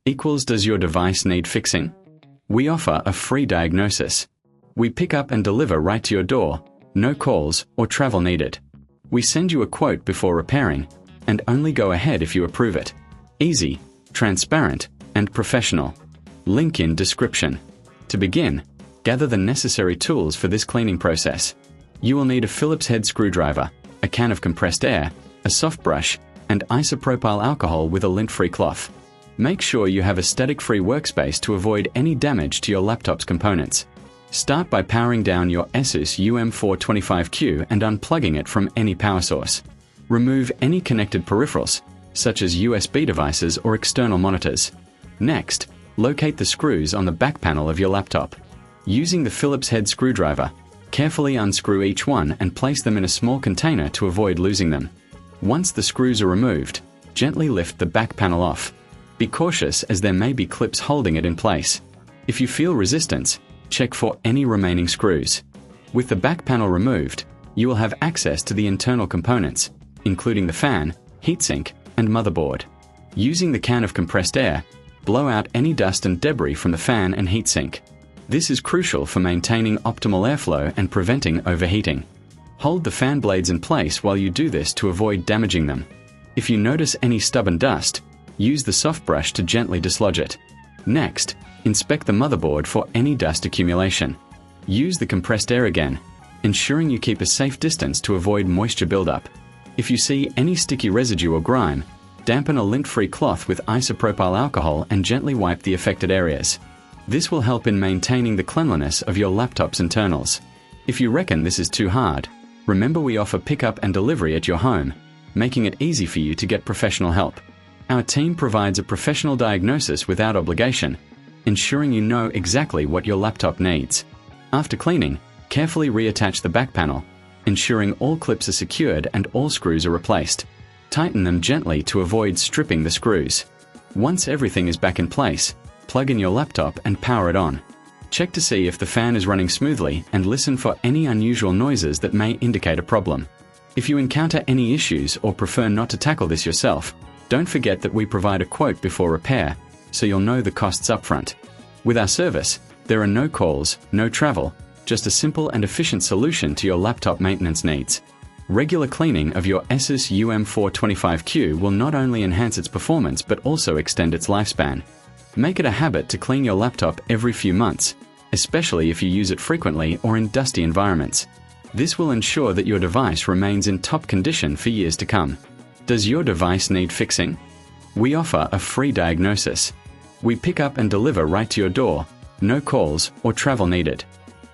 equals does your device need fixing? We offer a free diagnosis. We pick up and deliver right to your door, no calls or travel needed. We send you a quote before repairing, and only go ahead if you approve it. Easy, transparent, and professional. Link in description. To begin, gather the necessary tools for this cleaning process. You will need a Phillips head screwdriver, a can of compressed air, a soft brush, and isopropyl alcohol with a lint-free cloth. Make sure you have a static-free workspace to avoid any damage to your laptop's components. Start by powering down your Asus UM425Q and unplugging it from any power source. Remove any connected peripherals, such as USB devices or external monitors. Next, locate the screws on the back panel of your laptop. Using the Phillips head screwdriver, carefully unscrew each one and place them in a small container to avoid losing them. Once the screws are removed, gently lift the back panel off. Be cautious as there may be clips holding it in place. If you feel resistance, check for any remaining screws. With the back panel removed, you will have access to the internal components, including the fan, heatsink, and motherboard. Using the can of compressed air, blow out any dust and debris from the fan and heatsink. This is crucial for maintaining optimal airflow and preventing overheating. Hold the fan blades in place while you do this to avoid damaging them. If you notice any stubborn dust, use the soft brush to gently dislodge it. Next, inspect the motherboard for any dust accumulation. Use the compressed air again, ensuring you keep a safe distance to avoid moisture buildup. If you see any sticky residue or grime, dampen a lint-free cloth with isopropyl alcohol and gently wipe the affected areas. This will help in maintaining the cleanliness of your laptop's internals. If you reckon this is too hard, remember we offer pickup and delivery at your home, making it easy for you to get professional help. Our team provides a professional diagnosis without obligation, ensuring you know exactly what your laptop needs. After cleaning, carefully reattach the back panel, ensuring all clips are secured and all screws are replaced. Tighten them gently to avoid stripping the screws. Once everything is back in place, plug in your laptop and power it on. Check to see if the fan is running smoothly and listen for any unusual noises that may indicate a problem. If you encounter any issues or prefer not to tackle this yourself, don't forget that we provide a quote before repair, so you'll know the costs upfront. With our service, there are no calls, no travel, just a simple and efficient solution to your laptop maintenance needs. Regular cleaning of your Asus UM425Q will not only enhance its performance but also extend its lifespan. Make it a habit to clean your laptop every few months, especially if you use it frequently or in dusty environments. This will ensure that your device remains in top condition for years to come. Does your device need fixing? We offer a free diagnosis. We pick up and deliver right to your door, no calls or travel needed.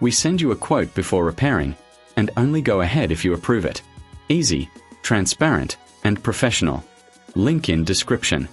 We send you a quote before repairing, and only go ahead if you approve it. Easy, transparent, and professional. Link in description.